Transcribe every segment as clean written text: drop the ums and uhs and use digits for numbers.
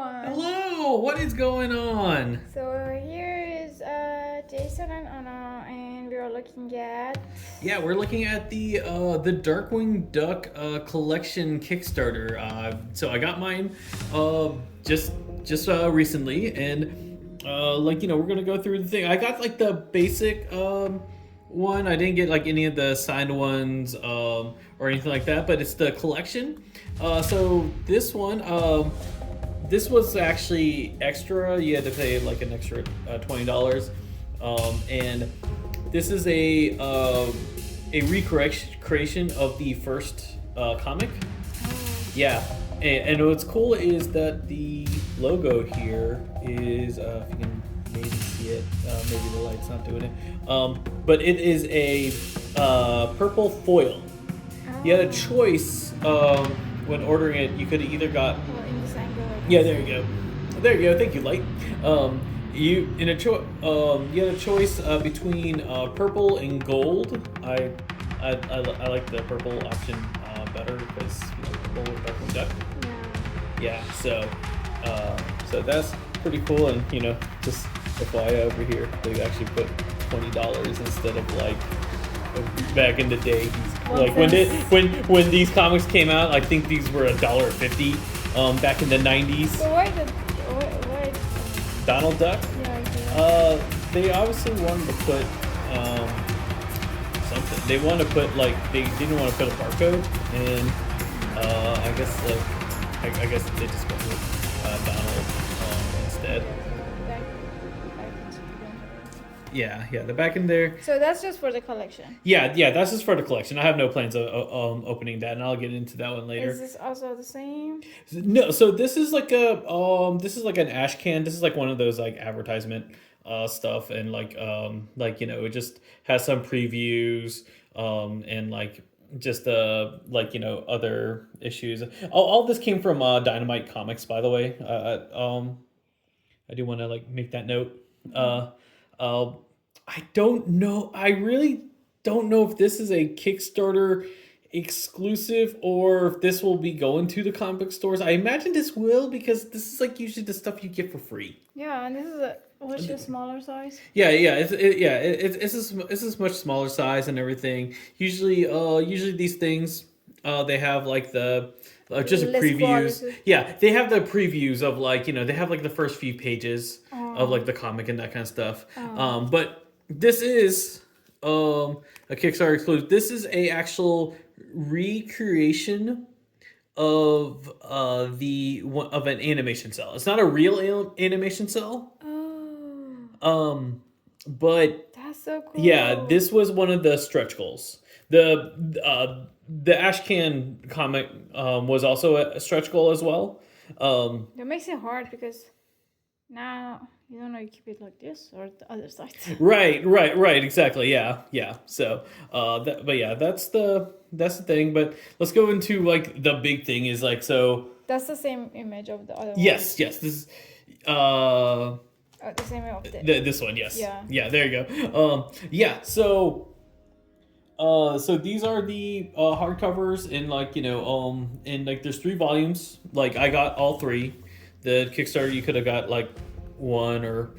everyone. Hello, what is going on? So here is Jason and Anna, and we are looking at. Yeah, we're looking at the Darkwing Duck collection Kickstarter. So I got mine just recently, and we're gonna go through the thing. I got like the basic one. I didn't get like any of the signed ones or anything like that, but it's the collection. So this one. This was actually extra. You had to pay like an extra $20, and this is a recreation of the first comic. Yeah, and what's cool is that the logo here is if you can maybe see it. Maybe the light's not doing it. But it is a purple foil. You had a choice when ordering it. You could have either got. Yeah, there you go. There you go. Thank you, Light. You had a choice between purple and gold. I like the purple option better because purple is Darkwing Duck. Yeah. So that's pretty cool, and just FYI over here, they actually put $20 instead of like back in the day. When these comics came out, I think these were $1.50. Back in the 90s. So why Donald Duck? Yeah. They obviously wanted to put something. They wanted to put they didn't want to put a barcode, and I guess they just went with Donald instead. Yeah, the back in there. So that's just for the collection. Yeah, that's just for the collection. I have no plans of opening that, and I'll get into that one later. Is this also the same? No, so this is like an ash can. This is like one of those like advertisement stuff, and it just has some previews and like just other issues. All this came from Dynamite Comics, by the way. I do want to like make that note. I don't know. I really don't know if this is a Kickstarter exclusive or if this will be going to the comic book stores. I imagine this will, because this is like usually the stuff you get for free. Yeah, and this is what's the smaller size? Yeah. It's a much smaller size and everything. Usually these things, they have like the. Just previews. Quality. Yeah, they have the previews of they have like the first few pages of like the comic and that kind of stuff. But this is a Kickstarter exclusive. This is a actual recreation of an animation cell. It's not a real animation cell. But that's so cool. Yeah, this was one of the stretch goals. The Ashcan comic was also a stretch goal as well. That makes it hard because now you don't know you keep it like this or the other side. Right, exactly. Yeah. So, that's the thing. But let's go into like the big thing is like so. That's the same image of the other one. Yes. This is the same of this one. Yes. Yeah. There you go. So these are the hardcovers, and there's 3 volumes. Like I got all 3. The Kickstarter you could have got like 1 or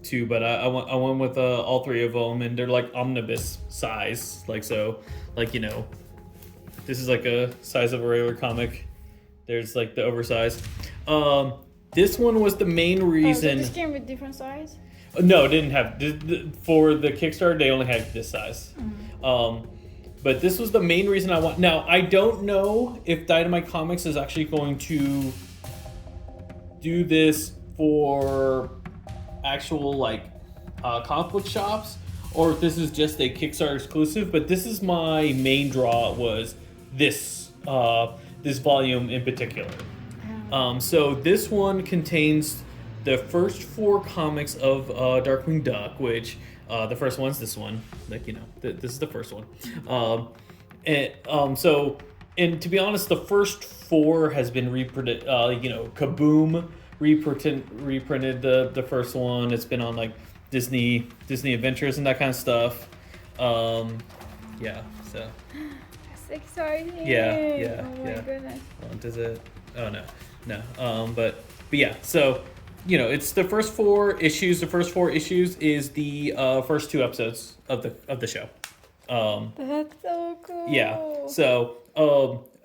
2, but I went with all 3 of them, and they're like omnibus size. This is like a size of a regular comic. There's like the oversized. This one was the main reason. So this came with different size? No, it didn't have. For the Kickstarter, they only had this size. But this was the main reason I want. Now, I don't know if Dynamite Comics is actually going to do this for actual comic book shops, or if this is just a Kickstarter exclusive. But this is my main draw, was this volume in particular. So this one contains the first 4 comics of Darkwing Duck, which the first one's this one. This is the first one. And to be honest, the first 4 has been reprinted. Kaboom reprinted the first one. It's been on like Disney Adventures and that kind of stuff. Yeah. So. That's exciting. Yeah. Oh my goodness. Does it? Oh no. But But yeah, so it's the first 4 issues. The first 4 issues is the first 2 episodes of the show. That's so cool. Yeah. So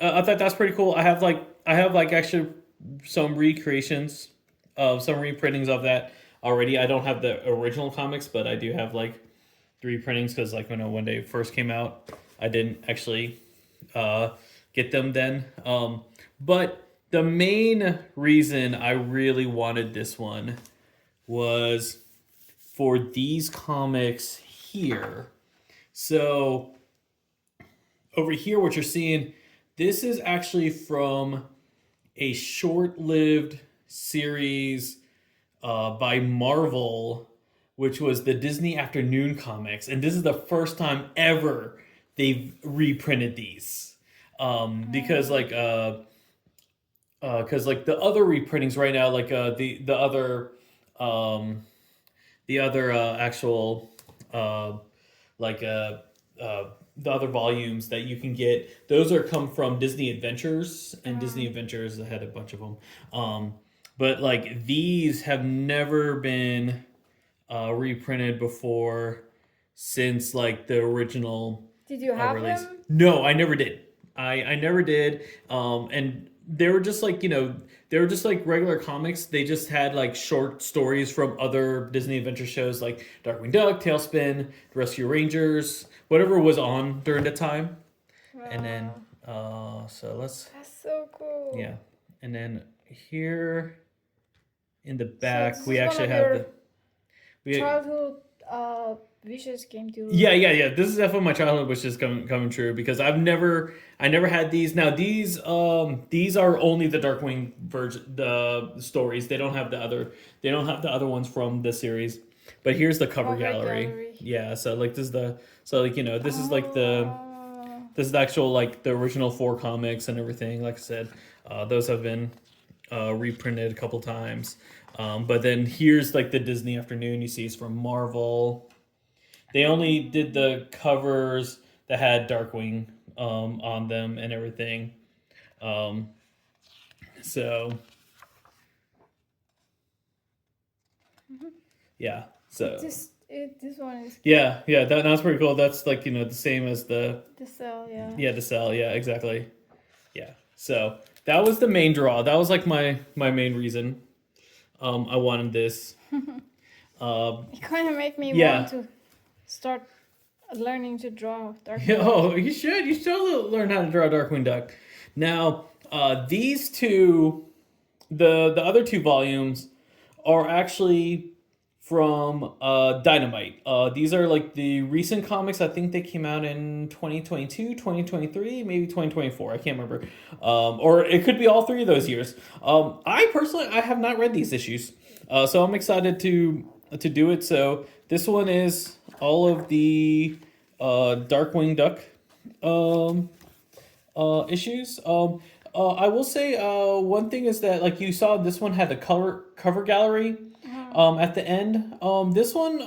I thought that's pretty cool. I have like actually some recreations of some reprintings of that already. I don't have the original comics, but I do have like 3 printings because like when they first came out, I didn't actually get them then. But the main reason I really wanted this one was for these comics here. So over here, what you're seeing, this is actually from a short-lived series by Marvel, which was the Disney Afternoon comics, and this is the first time ever they've reprinted these. Because the other reprintings right now, like the other actual the other volumes that you can get, those are come from Disney Adventures, and Disney Adventures had a bunch of them. But like these have never been reprinted before since like the original. Did you have release. them? No, I never did. I never did. And they were just like they were just like regular comics. They just had like short stories from other Disney Adventure shows like Darkwing Duck, Tailspin, Rescue Rangers, whatever was on during the time. Wow. And then so let's. That's so cool. Yeah, and then here in the back this we is one actually of have your the childhood wishes came to. Yeah. This is definitely my childhood wishes coming true because I never had these. Now these are only the Darkwing version, the stories. They don't have the other ones from the series. But here's the cover gallery. Yeah, so like this is the this is like this is the actual like the original 4 comics and everything. Like I said, those have been reprinted a couple times. But then here's like the Disney Afternoon. You see it's from Marvel. They only did the covers that had Darkwing on them and everything. So yeah. So this one is yeah. That's pretty cool. That's like the same as the cell. Yeah. Yeah, the cell. Yeah, exactly. Yeah. So that was the main draw. That was like my main reason. I wanted this. It kind of made me Yeah. want to start learning to draw Darkwing. Yeah, oh, you should. You should learn how to draw Darkwing Duck. Now, these two, the other 2 volumes, are actually from Dynamite. These are like the recent comics. I think they came out in 2022, 2023, maybe 2024. I can't remember. Or it could be all 3 of those years. I have not read these issues, so I'm excited to do it. So this one is all of the Darkwing Duck issues. I will say one thing is that like you saw, this one had the cover gallery at the end. This one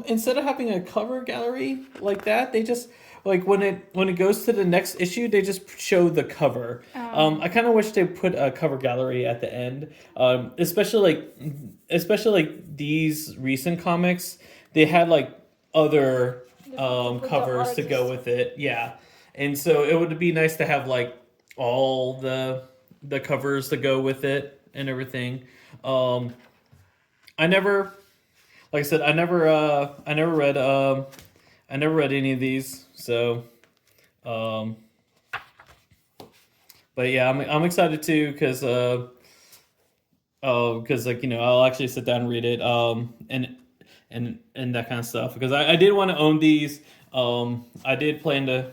instead of having a cover gallery like that, they just like when it goes to the next issue, they just show the cover. I kind of wish they put a cover gallery at the end, especially like these recent comics. They had like other covers to go with it. Yeah, and so it would be nice to have like all the covers to go with it and everything. I never read any of these, so but yeah, I'm excited too because like I'll actually sit down and read it and that kind of stuff because I did want to own these. I did plan to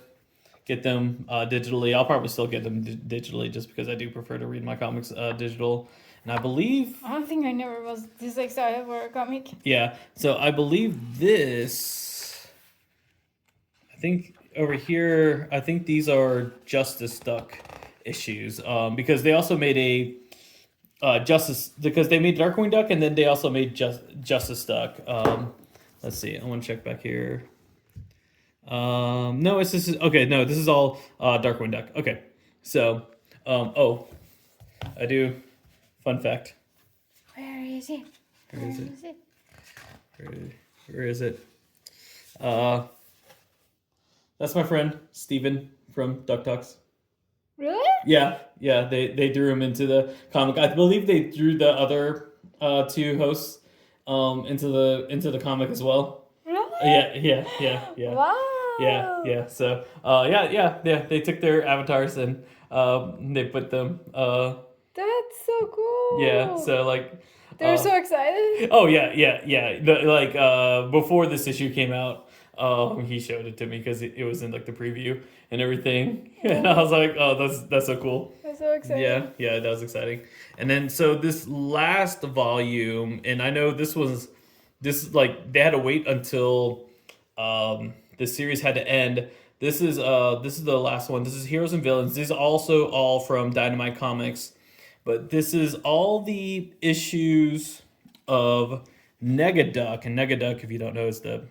get them digitally. I'll probably still get them digitally just because I do prefer to read my comics digital. And I believe... I don't think I never was this excited for a comic. Yeah, so I believe this... I think over here, I think these are Justice Duck issues because they also made a Justice... Because they made Darkwing Duck and then they also made Justice Duck. Let's see, I want to check back here. No, this is all Darkwing Duck. Okay, so I do. Fun fact: is it? Where is it? Is it? Where is it? That's my friend Steven from Duck Talks. Really? Yeah. They drew him into the comic. I believe they drew the other two hosts into the comic as well. Really? Yeah. Wow. Yeah. So yeah. They took their avatars and they put them. That's so cool. Yeah. So like. They're so excited. Oh yeah. Before this issue came out, he showed it to me because it was in like the preview and everything, and I was like, oh, that's so cool. That's so exciting. Yeah, that was exciting. And then so this last volume, and I know this like they had to wait until the series had to end. This is the last one. This is Heroes and Villains. These are also all from Dynamite Comics. But this is all the issues of Negaduck. And Negaduck, if you don't know, is the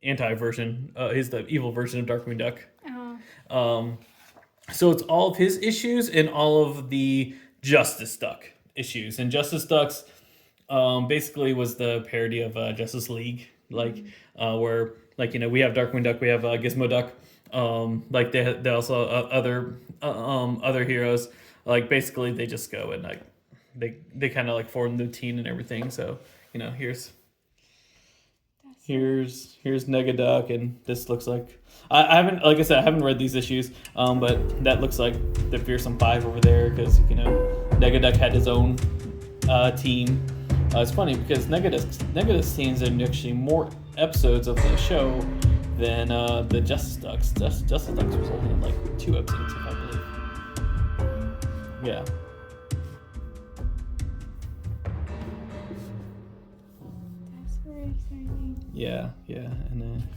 anti-version, is the evil version of Darkwing Duck. So it's all of his issues and all of the Justice Duck issues. And Justice Duck's basically was the parody of Justice League. Like, where, like, we have Darkwing Duck, we have Gizmo Duck. Like, they also other heroes. Like basically they just go and like they kind of like form the team and everything. So here's Negaduck, and this looks like I haven't read these issues, but that looks like the Fearsome Five over there because Negaduck had his own team. It's funny because Negaduck's teams are actually more episodes of the show than the Justice Ducks. Justice Ducks was only in like 2 episodes, if I believe. Yeah. That's very exciting. Yeah, and then.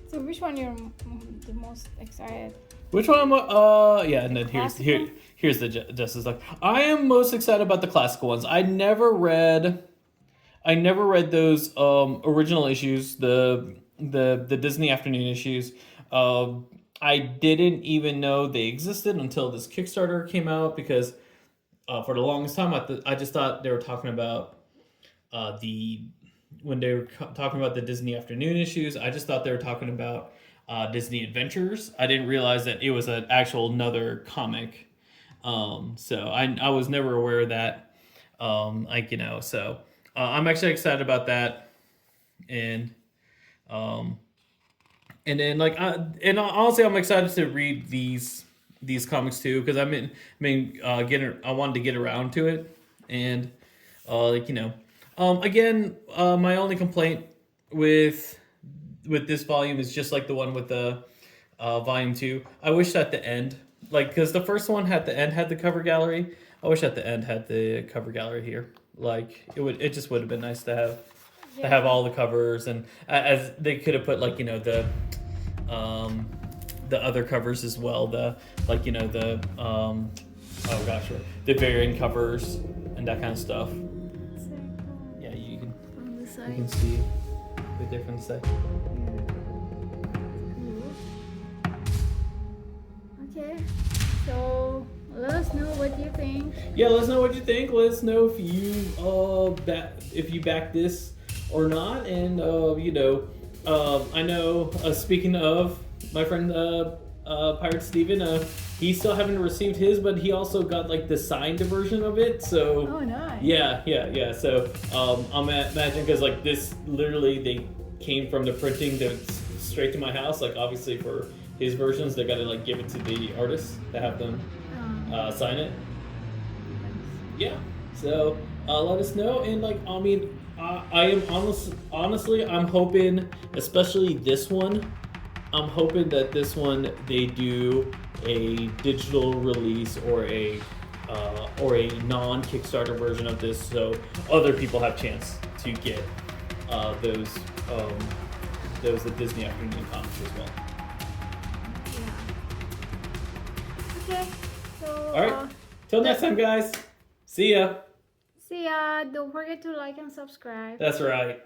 So which one you're the most excited? Which one? And then here's the Justice Duck. I am most excited about the classical ones. I never read those original issues, the Disney Afternoon issues. I didn't even know they existed until this Kickstarter came out because for the longest time I just thought they were talking about when they were talking about the Disney Afternoon issues, I just thought they were talking about Disney Adventures. I didn't realize that it was an actual another comic. So I was never aware of that. So I'm actually excited about that. And then honestly, I'm excited to read these comics too because I wanted to get around to it, and again, my only complaint with this volume is just like the one with the volume 2. I wish at the end, because the first one had the cover gallery. I wish at the end had the cover gallery here. Like it just would have been nice to have all the covers, and as they could have put the other covers as well, the variant covers and that kind of stuff. Yeah, you can see the difference there. Okay, so let us know what you think. Yeah, let us know what you think. Let us know if you back this or not, and I know, speaking of my friend Pirate Steven, he still haven't received his, but he also got like the signed version of it. So oh, nice. Yeah. So I'm imagine because like this literally they came from the printing straight to my house. Like obviously for his versions, they gotta like give it to the artists to have them sign it. Yeah. So let us know, and I am honestly, I'm hoping, especially this one, I'm hoping that this one they do a digital release or a non-Kickstarter version of this, so other people have chance to get those the Disney Afternoon comics as well. Yeah. Okay. So. All right. Till next time, guys. See ya. See ya. Don't forget to like and subscribe. That's right.